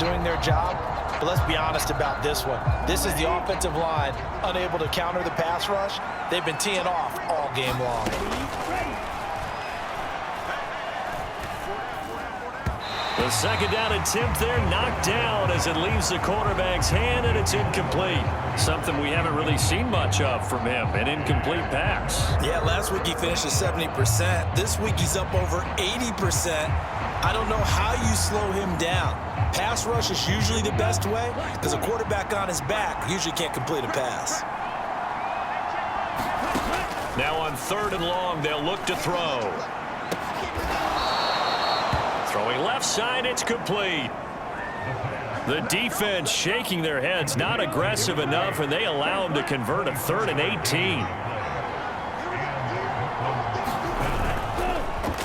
doing their job. But let's be honest about this one. This is the offensive line unable to counter the pass rush. They've been teeing off all game long. The second down attempt there knocked down as it leaves the quarterback's hand, and it's incomplete. Something we haven't really seen much of from him, an incomplete pass. Yeah, last week he finished at 70%. This week he's up over 80%. I don't know how you slow him down. Pass rush is usually the best way because a quarterback on his back usually can't complete a pass. Now on 3rd and long, they'll look to throw. Throwing left side, it's complete. The defense shaking their heads, not aggressive enough, and they allow him to convert a 3rd and 18.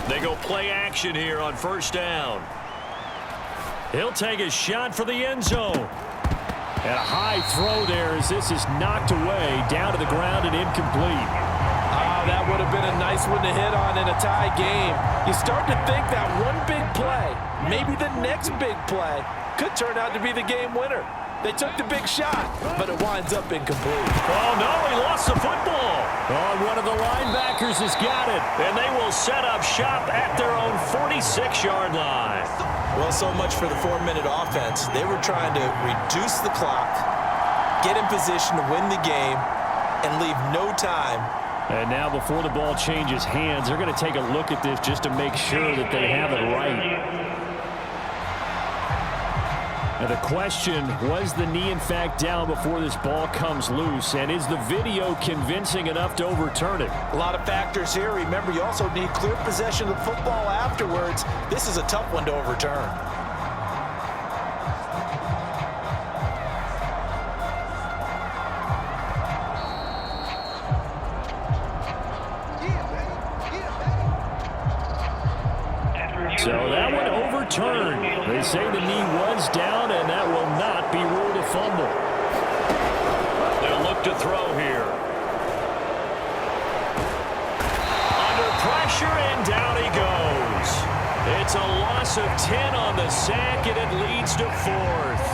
They go play action here on 1st down. He'll take a shot for the end zone. And a high throw there as this is knocked away, down to the ground and incomplete. That would have been a nice one to hit on in a tie game. You start to think that one big play, maybe the next big play, could turn out to be the game winner. They took the big shot, but it winds up incomplete. Oh, no, he lost the football. Oh, one of the linebackers has got it, and they will set up shop at their own 46-yard line. Well, so much for the 4-minute offense. They were trying to reduce the clock, get in position to win the game, and leave no time. And now before the ball changes hands, they're going to take a look at this just to make sure that they have it right. Now the question, was the knee in fact down before this ball comes loose? And is the video convincing enough to overturn it? A lot of factors here. Remember, you also need clear possession of the football afterwards. This is a tough one to overturn. So that one overturned. They say the knee was down, and that will not be ruled a fumble. They'll look to throw here. Under pressure, and down he goes. It's a loss of 10 on the sack, and it leads to 4th.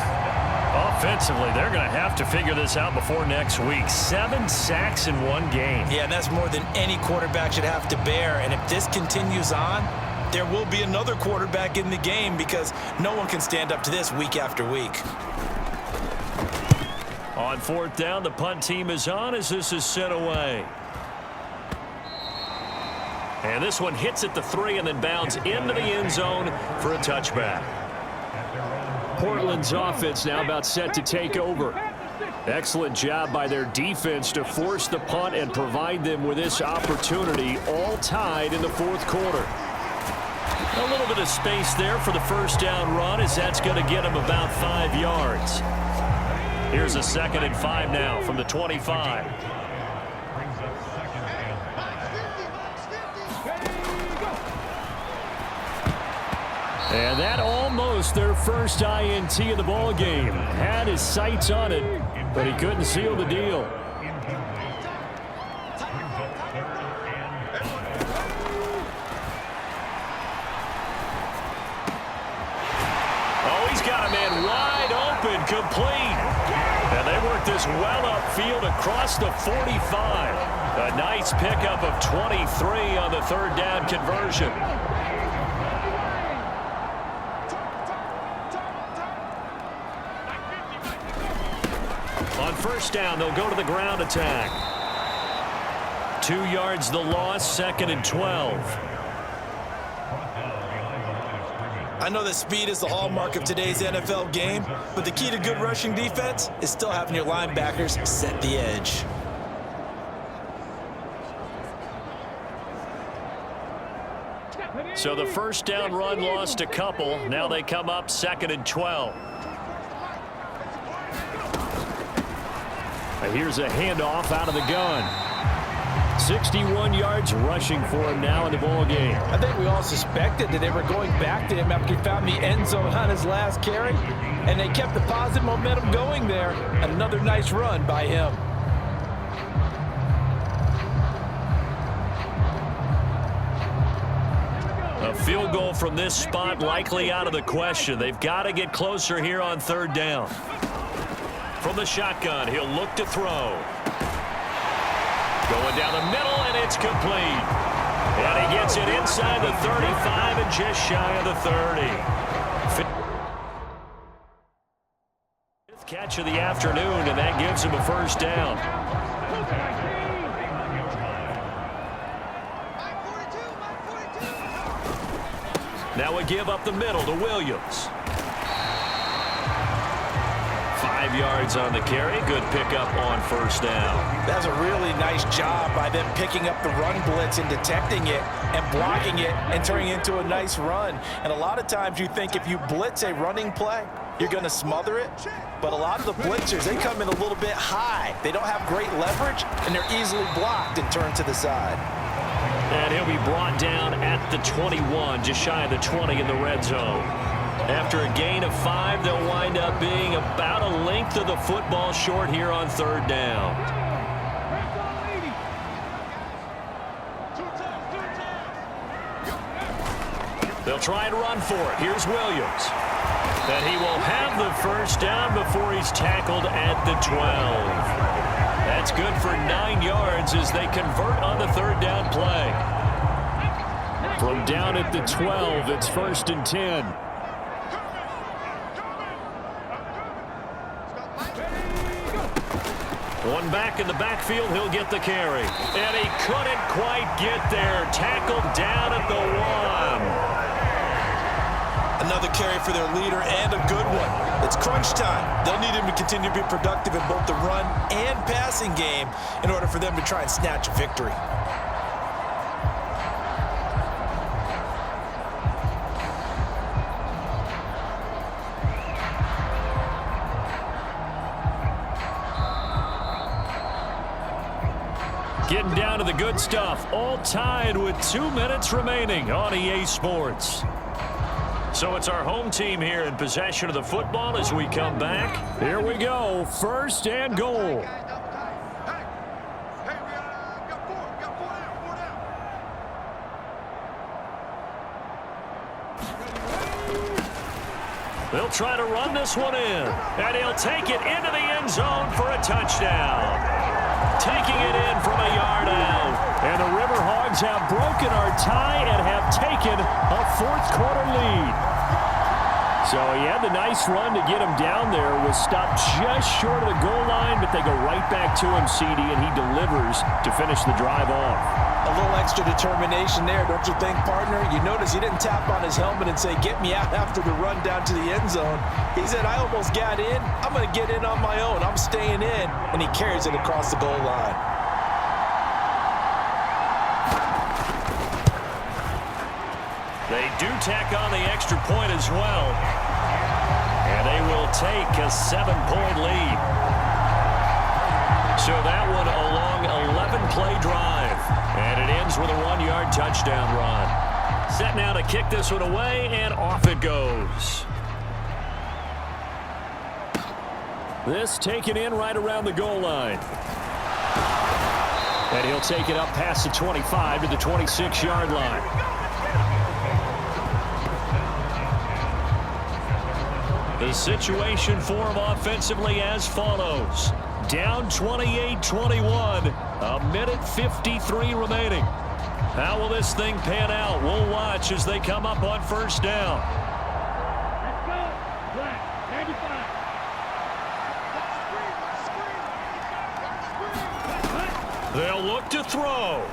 Offensively, they're going to have to figure this out before next week. 7 sacks in one game. Yeah, and that's more than any quarterback should have to bear. And if this continues on, there will be another quarterback in the game because no one can stand up to this week after week. On 4th down, the punt team is on as this is sent away. And this one hits at the 3 and then bounds into the end zone for a touchback. Portland's offense now about set to take over. Excellent job by their defense to force the punt and provide them with this opportunity, all tied in the 4th quarter. A little bit of space there for the 1st down run as that's going to get them about 5 yards. Here's a 2nd and 5 now from the 25. And that almost their first INT of the ball game. Had his sights on it, but he couldn't seal the deal. Complete. And they work this well upfield across the 45. A nice pickup of 23 on the 3rd down conversion. On 1st down, they'll go to the ground attack. 2 yards the loss, 2nd and 12. I know that speed is the hallmark of today's NFL game, but the key to good rushing defense is still having your linebackers set the edge. So the 1st down run lost a couple. Now they come up 2nd and 12. Here's a handoff out of the gun. 61 yards rushing for him now in the ball game. I think we all suspected that they were going back to him after he found the end zone on his last carry, and they kept the positive momentum going there. Another nice run by him. A field goal from this spot likely out of the question. They've got to get closer here on third down. From the shotgun, he'll look to throw. Going down the middle, and it's complete. And he gets it inside the 35 and just shy of the 30. Fifth catch of the afternoon, and that gives him a first down. Now a give up the middle to Williams. 5 yards on the carry. Good pickup on first down. That's a really nice job by them picking up the run blitz and detecting it and blocking it and turning it into a nice run. And a lot of times you think if you blitz a running play, you're going to smother it. But a lot of the blitzers, they come in a little bit high. They don't have great leverage, and they're easily blocked and turned to the side. And he'll be brought down at the 21, just shy of the 20 in the red zone. After a gain of 5, they'll wind up being about a length of the football short here on third down. They'll try and run for it. Here's Williams. And he will have the first down before he's tackled at the 12. That's good for 9 yards as they convert on the third down play. From down at the 12, it's 1st and 10. One back in the backfield, he'll get the carry. And he couldn't quite get there. Tackled down at the 1. Another carry for their leader and a good one. It's crunch time. They'll need him to continue to be productive in both the run and passing game in order for them to try and snatch a victory. Getting down to the good stuff, all tied with 2 minutes remaining on EA Sports. So it's our home team here in possession of the football as we come back. Here we go, 1st and goal. They'll try to run this one in, and he'll take it into the end zone for a touchdown. Taking it in from a yard out. And the River Hogs have broken our tie and have taken a 4th quarter lead. So he had the nice run to get him down there. Was stopped just short of the goal line, but they go right back to him, CD, and he delivers to finish the drive off. A little extra determination there, don't you think, partner? You notice he didn't tap on his helmet and say, get me out after the run down to the end zone. He said, I almost got in. I'm going to get in on my own. I'm staying in. And he carries it across the goal line. They do tack on the extra point as well. And they will take a 7-point lead. So that one a long 11-play drive. And it ends with a 1-yard touchdown run. Set now to kick this one away, and off it goes. This taken in right around the goal line. And he'll take it up past the 25 to the 26-yard line. The situation for him offensively as follows. Down 28-21. A minute 53 remaining. How will this thing pan out? We'll watch as they come up on first down. They'll look to throw.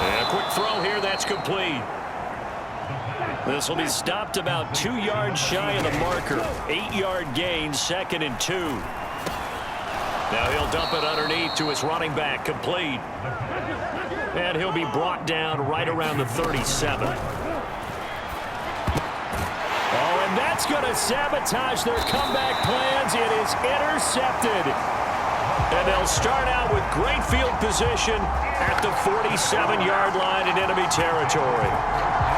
And a quick throw here, that's complete. This will be stopped about 2 yards shy of the marker. 8-yard gain, 2nd and 2. Now he'll dump it underneath to his running back, complete. And he'll be brought down right around the 37. Oh, and that's going to sabotage their comeback plans. It is intercepted. And they'll start out with great field position at the 47-yard line in enemy territory.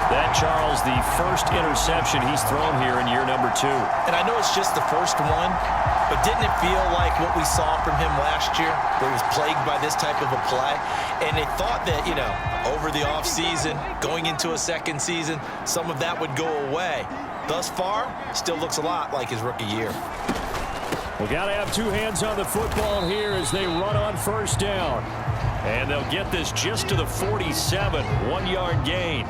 That, Charles, the first interception he's thrown here in year number 2. And I know it's just the first one, but didn't it feel like what we saw from him last year, where he was plagued by this type of a play? And they thought that, over the offseason, going into a second season, some of that would go away. Thus far, still looks a lot like his rookie year. We got to have 2 hands on the football here as they run on first down. And they'll get this just to the 47, 1-yard gain.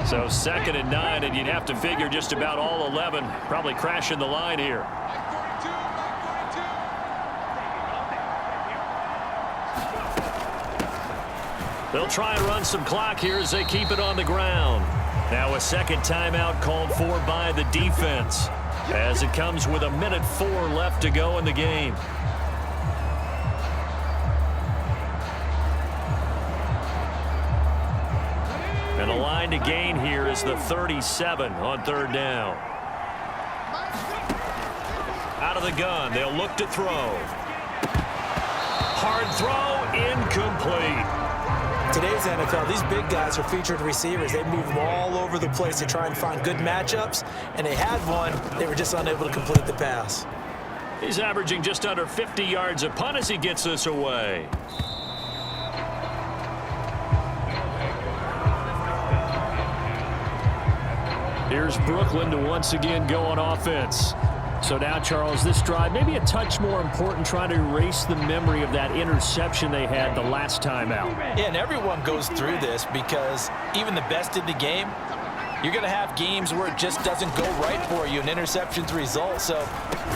So 2nd and 9, and you'd have to figure just about all 11 probably crashing the line here. They'll try and run some clock here as they keep it on the ground. Now a second timeout called for by the defense as it comes with 1:04 left to go in the game. And the line to gain here is the 37 on 3rd down. Out of the gun, they'll look to throw. Hard throw, incomplete. Today's NFL, these big guys are featured receivers. They move them all over the place to try and find good matchups, and they had one. They were just unable to complete the pass. He's averaging just under 50 yards a punt as he gets this away. Here's Brooklyn to once again go on offense. So now, Charles, this drive maybe a touch more important, trying to erase the memory of that interception they had the last time out. Yeah, and everyone goes through this because even the best in the game, you're going to have games where it just doesn't go right for you, and interceptions result. So,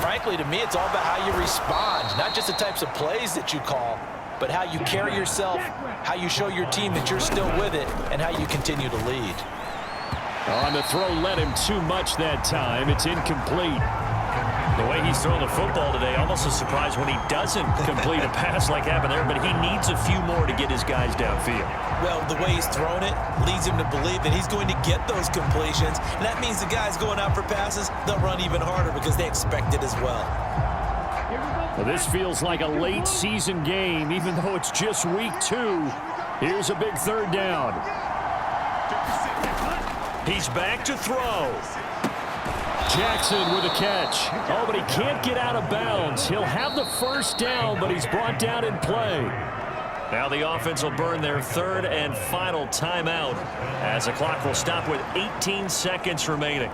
frankly, to me, it's all about how you respond, not just the types of plays that you call, but how you carry yourself, how you show your team that you're still with it, and how you continue to lead. On the throw led him too much that time. It's incomplete. The way he's throwing the football today, almost a surprise when he doesn't complete a pass like happened there, but he needs a few more to get his guys downfield. Well, the way he's thrown it leads him to believe that he's going to get those completions, and that means the guys going out for passes, they'll run even harder because they expect it as well. Well, this feels like a late season game, even though it's just week 2. Here's a big 3rd down. He's back to throw. Jackson with a catch. Oh, but he can't get out of bounds. He'll have the first down, but he's brought down in play. Now the offense will burn their 3rd and final timeout as the clock will stop with 18 seconds remaining.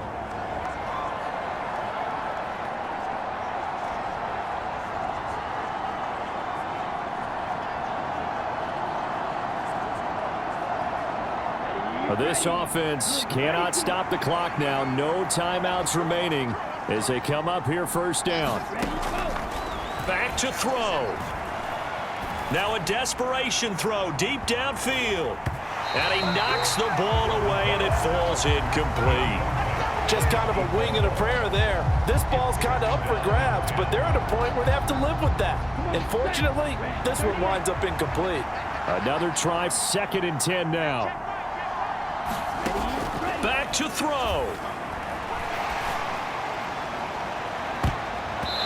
This offense cannot stop the clock now. No timeouts remaining as they come up here 1st down. Back to throw. Now a desperation throw deep downfield. And he knocks the ball away, and it falls incomplete. Just kind of a wing and a prayer there. This ball's kind of up for grabs, but they're at a point where they have to live with that. Unfortunately, this one winds up incomplete. Another try, 2nd and 10 now. Back to throw.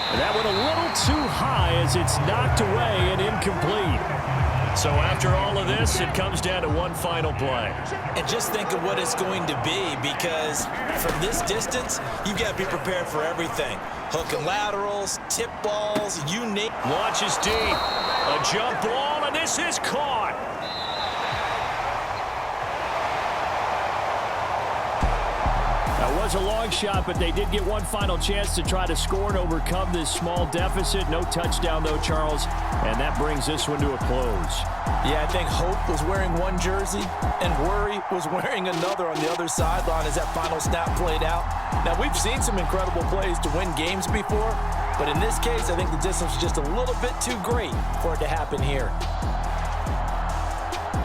And that one a little too high as it's knocked away and incomplete. So after all of this, it comes down to one final play. And just think of what it's going to be, because from this distance, you've got to be prepared for everything. Hook and laterals, tip balls, you name it. Launches deep. A jump ball, and this is caught. That was a long shot, but they did get one final chance to try to score and overcome this small deficit. No touchdown, though, Charles, and that brings this one to a close. Yeah, I think Hope was wearing one jersey, and Worry was wearing another on the other sideline as that final snap played out. Now, we've seen some incredible plays to win games before, but in this case, I think the distance was just a little bit too great for it to happen here.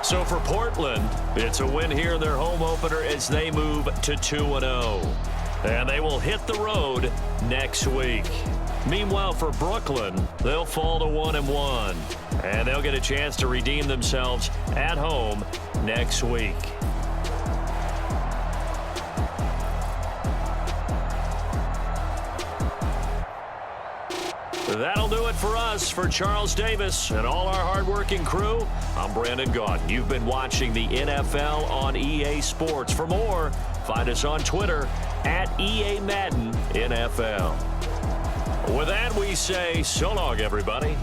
So for Portland, it's a win here in their home opener as they move to 2-0. And they will hit the road next week. Meanwhile, for Brooklyn, they'll fall to 1-1. And they'll get a chance to redeem themselves at home next week. That'll do it for us. For Charles Davis and all our hardworking crew, I'm Brandon Gaudin. You've been watching the NFL on EA Sports. For more, find us on Twitter at EA Madden NFL. With that, we say so long, everybody.